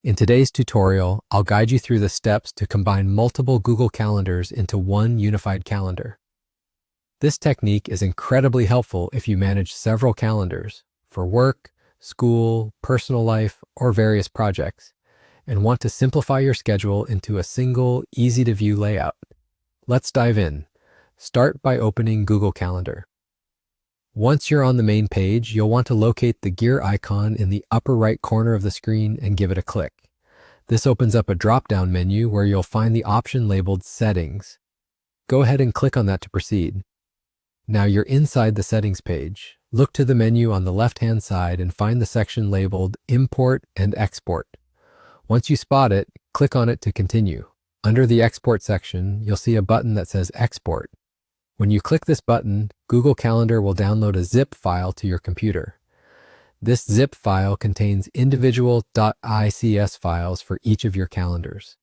In today's tutorial, I'll guide you through the steps to combine multiple Google Calendars into one unified calendar. This technique is incredibly helpful if you manage several calendars for work, school, personal life, or various projects, and want to simplify your schedule into a single, easy-to-view layout. Let's dive in. Start by opening Google Calendar. Once you're on the main page, you'll want to locate the gear icon in the upper right corner of the screen and give it a click. This opens up a drop-down menu where you'll find the option labeled Settings. Go ahead and click on that to proceed. Now you're inside the Settings page. Look to the menu on the left-hand side and find the section labeled Import and Export. Once you spot it, click on it to continue. Under the Export section, you'll see a button that says Export. When you click this button, Google Calendar will download a zip file to your computer. This zip file contains individual .ics files for each of your calendars.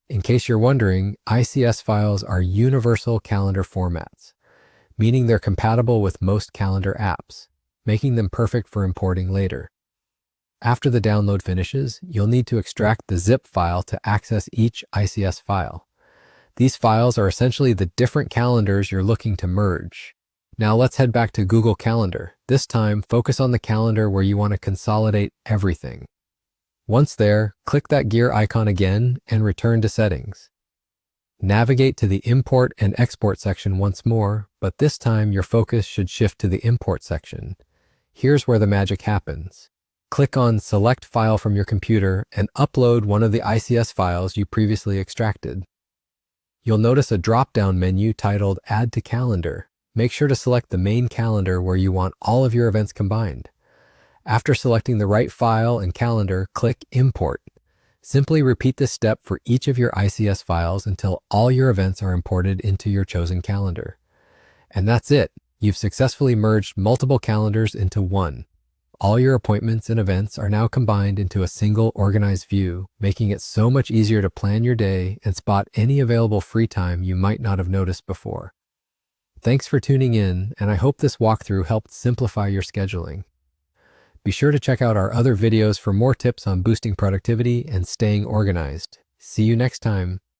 In case you're wondering, ICS files are universal calendar formats, meaning they're compatible with most calendar apps, making them perfect for importing later. After the download finishes, you'll need to extract the zip file to access each ICS file. These files are essentially the different calendars you're looking to merge. Now let's head back to Google Calendar. This time, focus on the calendar where you want to consolidate everything. Once there, click that gear icon again and return to Settings. Navigate to the Import and Export section once more, but this time your focus should shift to the Import section. Here's where the magic happens. Click on Select File from your computer and upload one of the ICS files you previously extracted. You'll notice a drop-down menu titled Add to Calendar. Make sure to select the main calendar where you want all of your events combined. After selecting the right file and calendar, click Import. Simply repeat this step for each of your ICS files until all your events are imported into your chosen calendar. And that's it. You've successfully merged multiple calendars into one. All your appointments and events are now combined into a single organized view, making it so much easier to plan your day and spot any available free time you might not have noticed before. Thanks for tuning in, and I hope this walkthrough helped simplify your scheduling. Be sure to check out our other videos for more tips on boosting productivity and staying organized. See you next time.